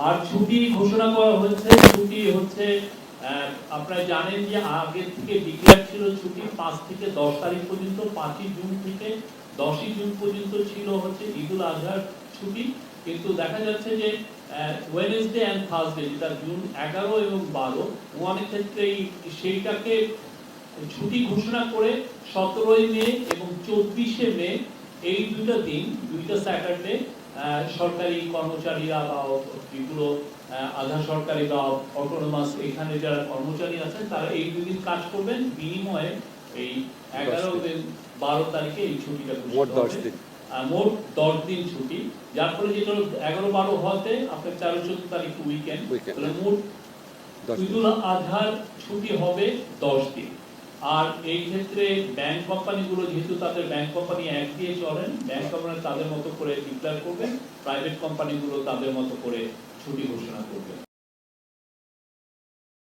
আর ছুটি ঘোষণা করা হয়েছে, ছুটি হচ্ছে আপনারা জানেন যে আগে থেকে ডিক্লেয়ার ছিল ছুটি 5 থেকে 10 তারিখ পর্যন্ত, 5ই জুন থেকে 10ই জুন পর্যন্ত ছিল হচ্ছে ঈদুল আজহার ছুটি। কিন্তু দেখা যাচ্ছে যে ওয়েডনেসডে এন্ড থার্সডে, যেটা জুন 11 এবং 12, অনেক ক্ষেত্রেই সেইটাকে ছুটি ঘোষণা করে 17ই মে এবং 24শে মে এই দুইটা দিন, দুইটা স্যাটারডে সরকারি কর্মচারীরা বা যেগুলো আধা সরকারি বা অটোনোমাস এখানে যারা কর্মচারী আছেন তারা এই দুই দিন কাজ করবেন, বিনিময়ে এই 11 এবং 12 তারিখে এই ছুটিটা মোট 10 দিন ছুটি, যার ফলে যেটা 11-12 হওয়াতে আপনার 13-14 তারিখ উইকেন্ড, তাহলে মোট ঈদুল আজহার ছুটি হবে 10 দিন। আর এই ক্ষেত্রে ব্যাংক কোম্পানিগুলো যেহেতু তাদের ব্যাংক কোম্পানি এক দিয়ে চলেন, ব্যাংক কোম্পানি তাদের মতো করে ডিক্লেয়ার করবেন, প্রাইভেট কোম্পানিগুলো তাদের মতো করে ছুটি ঘোষণা করবে।